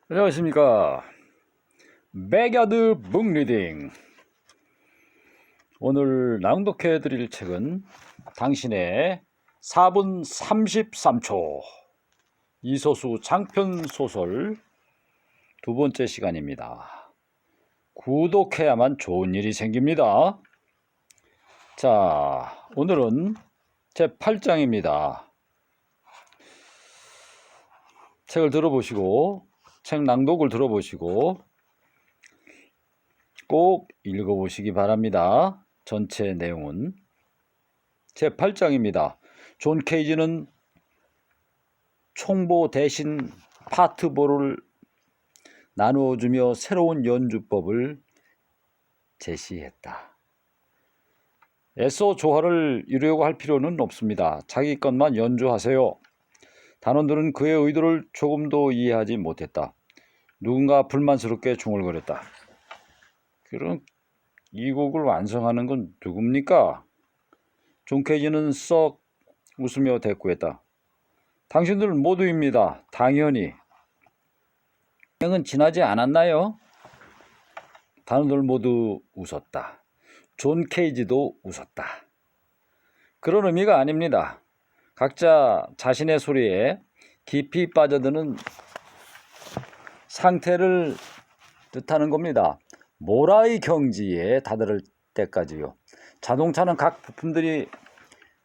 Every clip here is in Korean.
안녕하십니까. 백야드 북리딩. 오늘 낭독해 드릴 책은 당신의 4분 33초 이소수 장편 소설 두 번째 시간입니다. 구독해야만 좋은 일이 생깁니다. 자, 오늘은 제 8장입니다. 책을 들어보시고 책 낭독을 들어보시고 꼭 읽어보시기 바랍니다. 전체 내용은 제 8장입니다. 존 케이지는 총보 대신 파트보를 나누어주며 새로운 연주법을 제시했다. 애써 조화를 이루려고 할 필요는 없습니다. 자기 것만 연주하세요. 단원들은 그의 의도를 조금도 이해하지 못했다. 누군가 불만스럽게 중얼거렸다. 그럼 이 곡을 완성하는 건 누굽니까? 존 케이지는 썩 웃으며 대꾸했다. 당신들 모두입니다. 당연히. 여행은 지나지 않았나요? 단원들 모두 웃었다. 존 케이지도 웃었다. 그런 의미가 아닙니다. 각자 자신의 소리에 깊이 빠져드는 상태를 뜻하는 겁니다. 모라의 경지에 다다를 때까지요. 자동차는 각 부품들이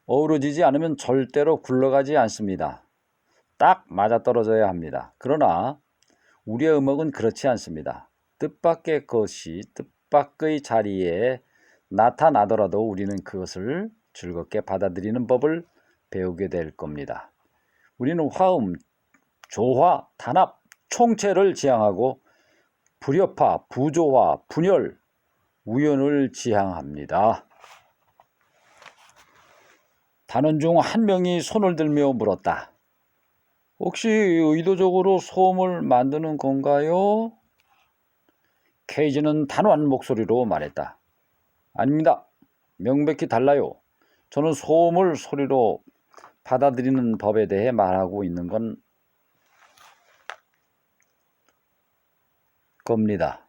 어우러지지 않으면 절대로 굴러가지 않습니다. 딱 맞아떨어져야 합니다. 그러나 우리의 음악은 그렇지 않습니다. 뜻밖의 것이 뜻밖의 자리에 나타나더라도 우리는 그것을 즐겁게 받아들이는 법을 배우게 될 겁니다. 우리는 화음, 조화, 단합, 총체를 지향하고 불협화, 부조화, 분열, 우연을 지향합니다. 단원 중 한 명이 손을 들며 물었다. 혹시 의도적으로 소음을 만드는 건가요? 케이지는 단호한 목소리로 말했다. 아닙니다. 명백히 달라요. 저는 소음을 소리로 받아들이는 법에 대해 말하고 있는 겁니다.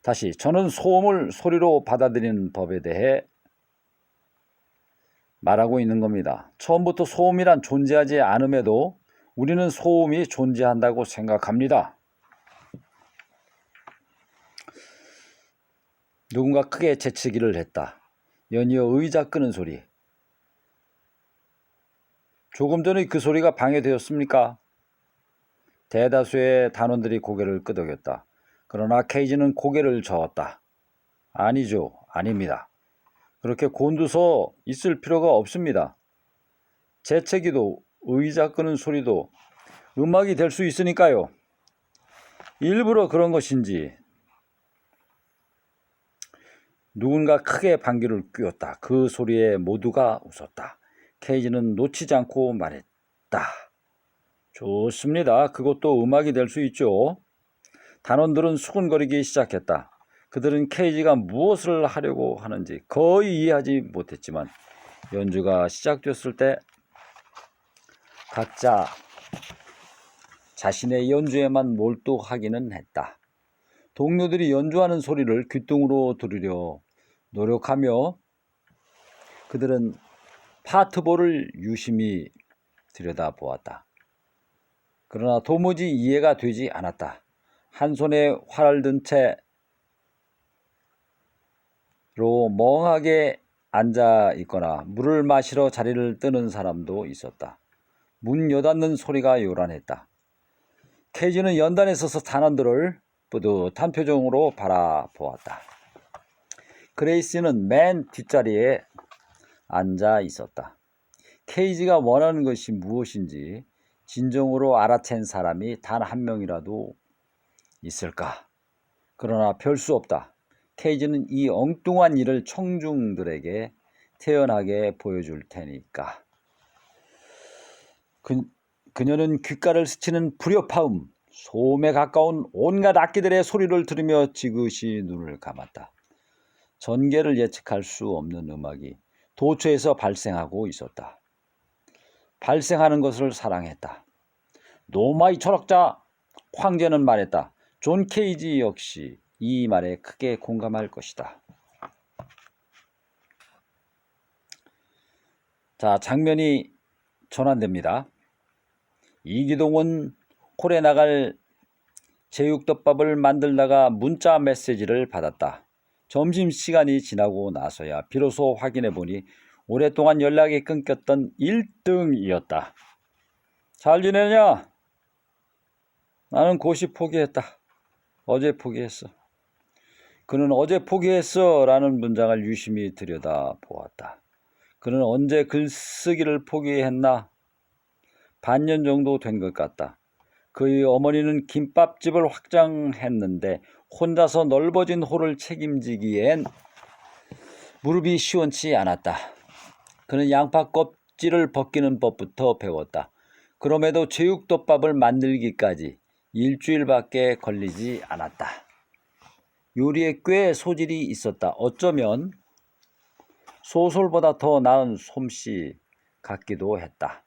다시, 저는 소음을 소리로 받아들이는 법에 대해 말하고 있는 겁니다. 처음부터 소음이란 존재하지 않음에도 우리는 소음이 존재한다고 생각합니다. 누군가 크게 재채기를 했다. 연이어 의자 끄는 소리. 조금 전에 그 소리가 방해되었습니까? 대다수의 단원들이 고개를 끄덕였다. 그러나 케이지는 고개를 저었다. 아니죠. 아닙니다. 그렇게 곤두서 있을 필요가 없습니다. 재채기도 의자 끄는 소리도 음악이 될 수 있으니까요. 일부러 그런 것인지 누군가 크게 방귀를 뀌었다. 그 소리에 모두가 웃었다. 케이지는 놓치지 않고 말했다. 좋습니다. 그것도 음악이 될 수 있죠. 단원들은 수근거리기 시작했다. 그들은 케이지가 무엇을 하려고 하는지 거의 이해하지 못했지만 연주가 시작되었을 때 각자 자신의 연주에만 몰두하기는 했다. 동료들이 연주하는 소리를 귓등으로 들으려 노력하며 그들은 파트보를 유심히 들여다보았다. 그러나 도무지 이해가 되지 않았다. 한 손에 활을 든 채로 멍하게 앉아 있거나 물을 마시러 자리를 뜨는 사람도 있었다. 문 여닫는 소리가 요란했다. 케이지는 연단에 서서 단원들을 뿌듯한 표정으로 바라보았다. 그레이스는 맨 뒷자리에 앉아 있었다. 케이지가 원하는 것이 무엇인지 진정으로 알아챈 사람이 단 한 명이라도 있을까? 그러나 별 수 없다. 케이지는 이 엉뚱한 일을 청중들에게 태연하게 보여줄 테니까. 그녀는 귓가를 스치는 불협화음, 소음에 가까운 온갖 악기들의 소리를 들으며 지그시 눈을 감았다. 전개를 예측할 수 없는 음악이 도처에서 발생하고 있었다. 발생하는 것을 사랑했다. 노마이 철학자 황제는 말했다. 존 케이지 역시 이 말에 크게 공감할 것이다. 자, 장면이 전환됩니다. 이기동은 홀에 나갈 제육덮밥을 만들다가 문자 메시지를 받았다. 점심시간이 지나고 나서야 비로소 확인해 보니 오랫동안 연락이 끊겼던 1등이었다. 잘 지내냐? 나는 고시 포기했다. 어제 포기했어. 그는 어제 포기했어 라는 문장을 유심히 들여다보았다. 그는 언제 글쓰기를 포기했나? 반년 정도 된 것 같다. 그의 어머니는 김밥집을 확장했는데 혼자서 넓어진 홀을 책임지기엔 무릎이 시원치 않았다. 그는 양파 껍질을 벗기는 법부터 배웠다. 그럼에도 제육덮밥을 만들기까지 일주일밖에 걸리지 않았다. 요리에 꽤 소질이 있었다. 어쩌면 소설보다 더 나은 솜씨 같기도 했다.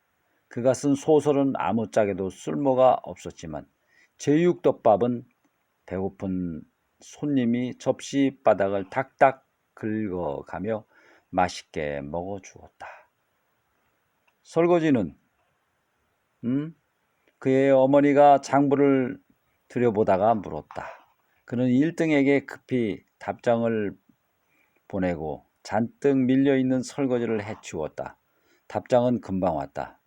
그가 쓴 소설은 아무짝에도 쓸모가 없었지만 제육덮밥은 배고픈 손님이 접시 바닥을 탁탁 긁어가며 맛있게 먹어주었다. 설거지는 그의 어머니가 장부를 들여보다가 물었다. 그는 1등에게 급히 답장을 보내고 잔뜩 밀려있는 설거지를 해치웠다. 답장은 금방 왔다.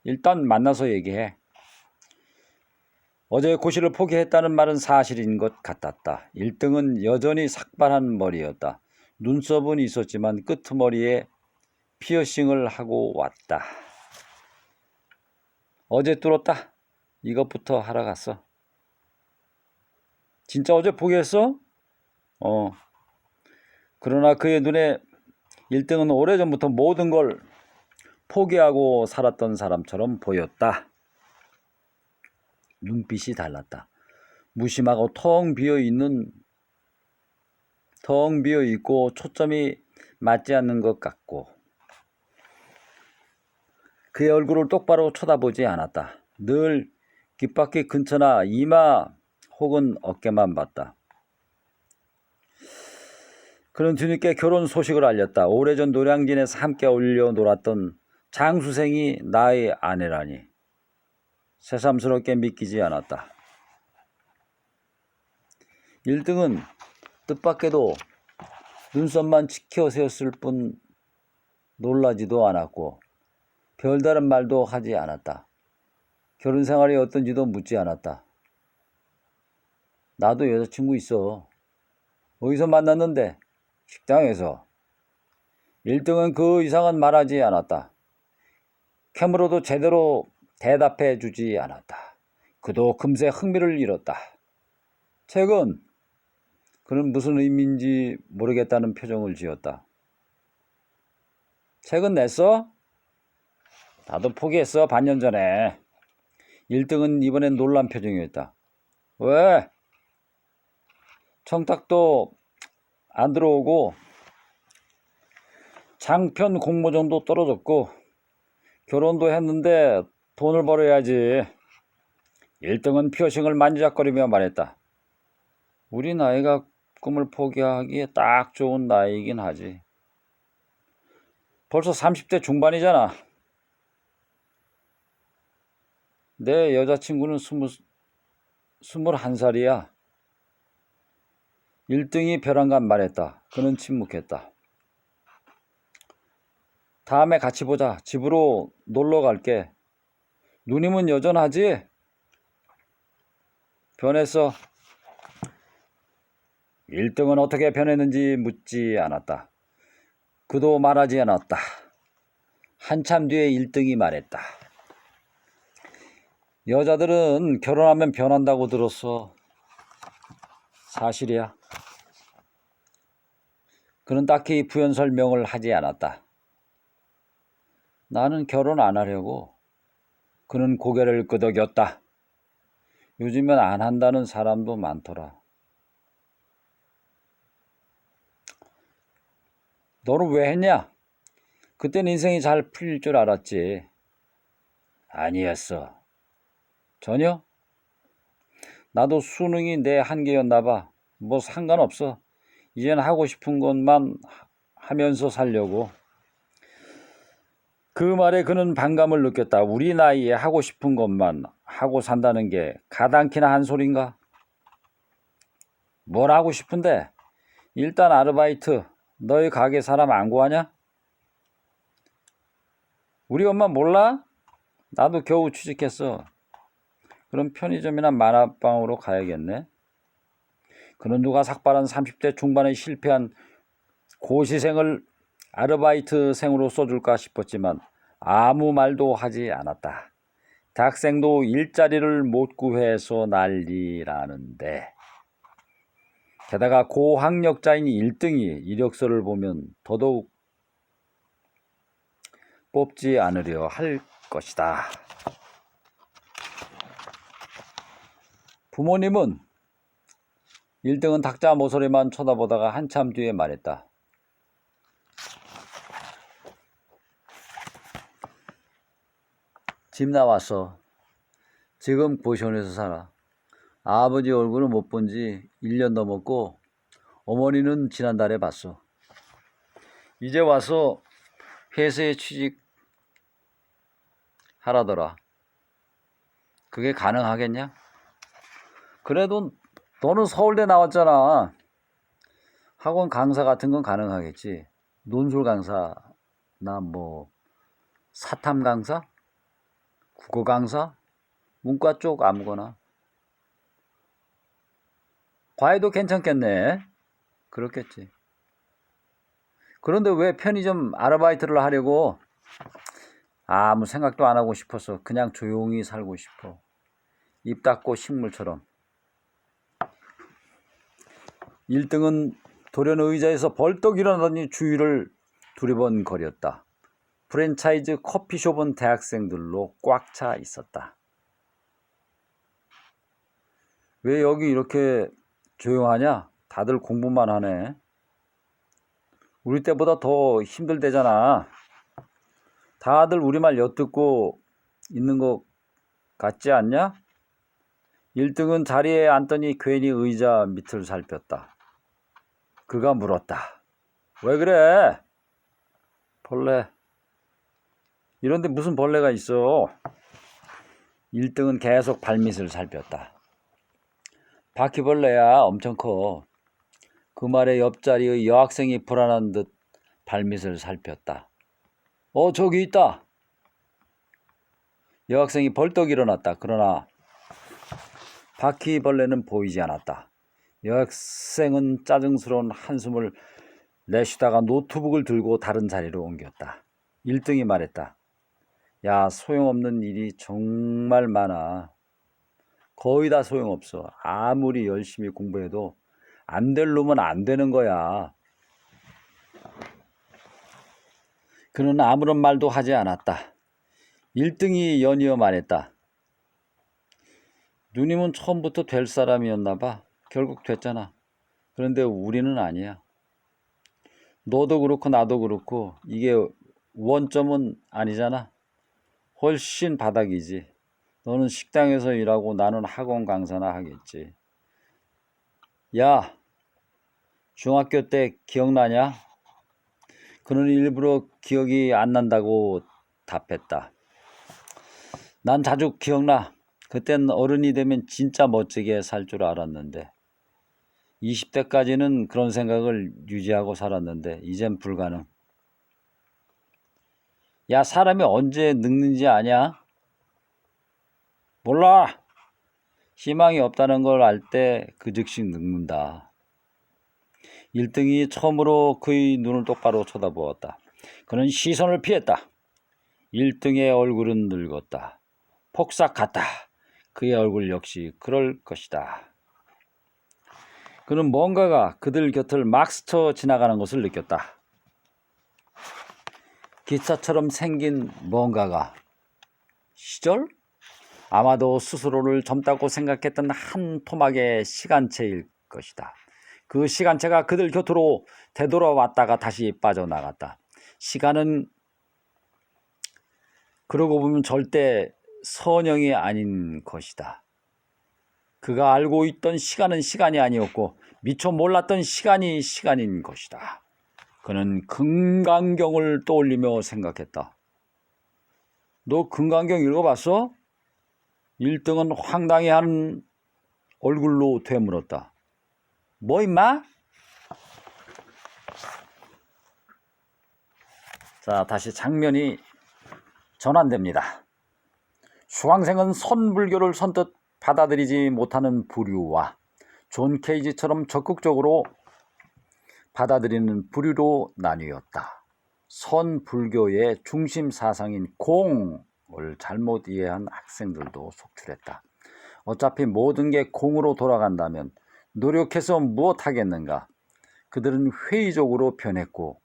일단 만나서 얘기해. 어제 고시를 포기했다는 말은 사실인 것 같았다. 1등은 여전히 삭발한 머리였다. 눈썹은 있었지만 끄트머리에 피어싱을 하고 왔다. 어제 뚫었다. 이것부터 하러 갔어. 진짜 어제 포기했어? 그러나 그의 눈에 1등은 오래전부터 모든 걸 포기하고 살았던 사람처럼 보였다. 눈빛이 달랐다. 무심하고 텅 비어 있고 초점이 맞지 않는 것 같고 그의 얼굴을 똑바로 쳐다보지 않았다. 늘 귓바퀴 근처나 이마 혹은 어깨만 봤다. 그는 뒤늦게 결혼 소식을 알렸다. 오래전 노량진에서 함께 어울려 놀았던 장수생이 나의 아내라니. 새삼스럽게 믿기지 않았다. 1등은 뜻밖에도 눈썹만 치켜 세웠을 뿐 놀라지도 않았고 별다른 말도 하지 않았다. 결혼 생활이 어떤지도 묻지 않았다. 나도 여자친구 있어. 어디서 만났는데? 식당에서. 1등은 그 이상은 말하지 않았다. 캐물어도 제대로 대답해 주지 않았다. 그도 금세 흥미를 잃었다. 책은? 그는 무슨 의미인지 모르겠다는 표정을 지었다. 책은 냈어? 나도 포기했어. 반년 전에. 1등은 이번엔 놀란 표정이었다. 왜? 청탁도 안 들어오고 장편 공모전도 떨어졌고 결혼도 했는데 돈을 벌어야지. 1등은 피어싱을 만지작거리며 말했다. 우리 나이가 꿈을 포기하기에 딱 좋은 나이이긴 하지. 벌써 30대 중반이잖아. 내 여자친구는 21살이야. 1등이 벼랑간 말했다. 그는 침묵했다. 다음에 같이 보자. 집으로 놀러 갈게. 누님은 여전하지? 변했어. 1등은 어떻게 변했는지 묻지 않았다. 그도 말하지 않았다. 한참 뒤에 1등이 말했다. 여자들은 결혼하면 변한다고 들었어. 사실이야. 그는 딱히 부연 설명을 하지 않았다. 나는 결혼 안 하려고. 그는 고개를 끄덕였다. 요즘엔 안 한다는 사람도 많더라. 너는 왜 했냐? 그땐 인생이 잘 풀릴 줄 알았지. 아니었어. 전혀? 나도 수능이 내 한계였나 봐. 뭐 상관없어. 이젠 하고 싶은 것만 하면서 살려고. 그 말에 그는 반감을 느꼈다. 우리 나이에 하고 싶은 것만 하고 산다는 게 가당키나 한 소린가? 뭘 하고 싶은데? 일단 아르바이트. 너희 가게 사람 안 구하냐? 우리 엄마 몰라? 나도 겨우 취직했어. 그럼 편의점이나 만화방으로 가야겠네. 그는 누가 삭발한 30대 중반에 실패한 고시생을 아르바이트생으로 써줄까 싶었지만 아무 말도 하지 않았다. 대학생도 일자리를 못 구해서 난리라는데 게다가 고학력자인 1등이 이력서를 보면 더더욱 뽑지 않으려 할 것이다. 부모님은 1등은 닭자 모서리만 쳐다보다가 한참 뒤에 말했다. 집 나왔어. 지금 고시원에서 살아. 아버지 얼굴은 못 본 지 1년 넘었고 어머니는 지난달에 봤어. 이제 와서 회사에 취직하라더라. 그게 가능하겠냐? 그래도 너는 서울대 나왔잖아. 학원 강사 같은 건 가능하겠지. 논술 강사나 뭐 사탐 강사? 국어 강사? 문과 쪽 아무거나. 과외도 괜찮겠네. 그렇겠지. 그런데 왜 편의점 아르바이트를 하려고? 아무 생각도 안 하고 싶어서 그냥 조용히 살고 싶어. 입 닫고 식물처럼. 1등은 돌연 의자에서 벌떡 일어나더니 주위를 두리번거렸다. 프랜차이즈 커피숍은 대학생들로 꽉 차 있었다. 왜 여기 이렇게 조용하냐? 다들 공부만 하네. 우리 때보다 더 힘들대잖아. 다들 우리말 엿듣고 있는 것 같지 않냐? 1등은 자리에 앉더니 괜히 의자 밑을 살폈다. 그가 물었다. 왜 그래? 벌레. 이런데 무슨 벌레가 있어? 1등은 계속 발밑을 살폈다. 바퀴벌레야. 엄청 커. 그 말에 옆자리의 여학생이 불안한 듯 발밑을 살폈다. 저기 있다. 여학생이 벌떡 일어났다. 그러나 바퀴벌레는 보이지 않았다. 여학생은 짜증스러운 한숨을 내쉬다가 노트북을 들고 다른 자리로 옮겼다. 1등이 말했다. 야, 소용없는 일이 정말 많아. 거의 다 소용없어. 아무리 열심히 공부해도 안 될 놈은 안 되는 거야. 그는 아무런 말도 하지 않았다. 1등이 연이어 말했다. 누님은 처음부터 될 사람이었나 봐. 결국 됐잖아. 그런데 우리는 아니야. 너도 그렇고 나도 그렇고 이게 원점은 아니잖아. 훨씬 바닥이지. 너는 식당에서 일하고 나는 학원 강사나 하겠지. 야, 중학교 때 기억나냐? 그는 일부러 기억이 안 난다고 답했다. 난 자주 기억나. 그땐 어른이 되면 진짜 멋지게 살 줄 알았는데 20대까지는 그런 생각을 유지하고 살았는데 이젠 불가능. 야, 사람이 언제 늙는지 아냐? 몰라. 희망이 없다는 걸 알 때 그 즉시 늙는다. 1등이 처음으로 그의 눈을 똑바로 쳐다보았다. 그는 시선을 피했다. 1등의 얼굴은 늙었다. 폭삭 같다. 그의 얼굴 역시 그럴 것이다. 그는 뭔가가 그들 곁을 막 스쳐 지나가는 것을 느꼈다. 기차처럼 생긴 뭔가가. 시절? 아마도 스스로를 젊다고 생각했던 한 토막의 시간체일 것이다. 그 시간체가 그들 곁으로 되돌아왔다가 다시 빠져나갔다. 시간은 그러고 보면 절대 선형이 아닌 것이다. 그가 알고 있던 시간은 시간이 아니었고 미처 몰랐던 시간이 시간인 것이다. 그는 금강경을 떠올리며 생각했다. 너 금강경 읽어봤어? 1등은 황당해하는 얼굴로 되물었다. 뭐 임마? 자, 다시 장면이 전환됩니다. 수강생은 선불교를 선뜻 받아들이지 못하는 부류와 존 케이지처럼 적극적으로 받아들이는 부류로 나뉘었다. 선불교의 중심 사상인 공을 잘못 이해한 학생들도 속출했다. 어차피 모든 게 공으로 돌아간다면 노력해서 무엇하겠는가? 그들은 회의적으로 변했고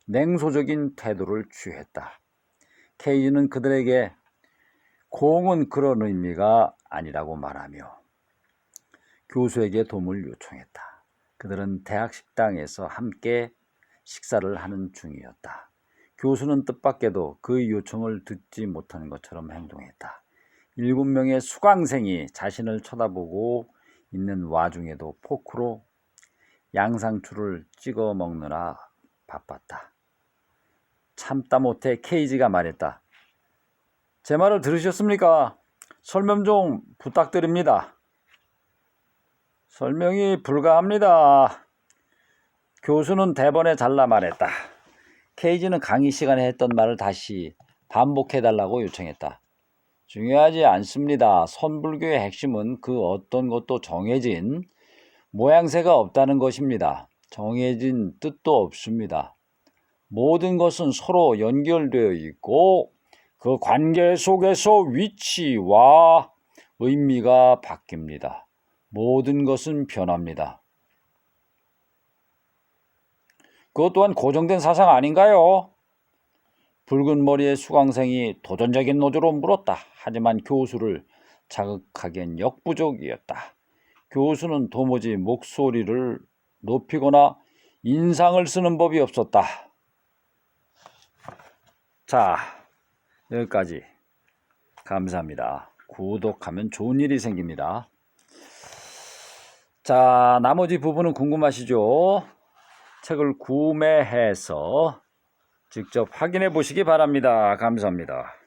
냉소적인 태도를 취했다. 케이지는 그들에게 공은 그런 의미가 아니라고 말하며 교수에게 도움을 요청했다. 그들은 대학 식당에서 함께 식사를 하는 중이었다. 교수는 뜻밖에도 그의 요청을 듣지 못하는 것처럼 행동했다. 7명의 수강생이 자신을 쳐다보고 있는 와중에도 포크로 양상추를 찍어 먹느라 바빴다. 참다 못해 케이지가 말했다. 제 말을 들으셨습니까? 설명 좀 부탁드립니다. 설명이 불가합니다. 교수는 대번에 잘라 말했다. 케이지는 강의 시간에 했던 말을 다시 반복해달라고 요청했다. 중요하지 않습니다. 선불교의 핵심은 그 어떤 것도 정해진 모양새가 없다는 것입니다. 정해진 뜻도 없습니다. 모든 것은 서로 연결되어 있고 그 관계 속에서 위치와 의미가 바뀝니다. 모든 것은 변합니다. 그것 또한 고정된 사상 아닌가요? 붉은 머리의 수강생이 도전적인 노조로 물었다. 하지만 교수를 자극하기엔 역부족이었다. 교수는 도무지 목소리를 높이거나 인상을 쓰는 법이 없었다. 자, 여기까지. 감사합니다. 구독하면 좋은 일이 생깁니다. 자, 나머지 부분은 궁금하시죠? 책을 구매해서 직접 확인해 보시기 바랍니다. 감사합니다.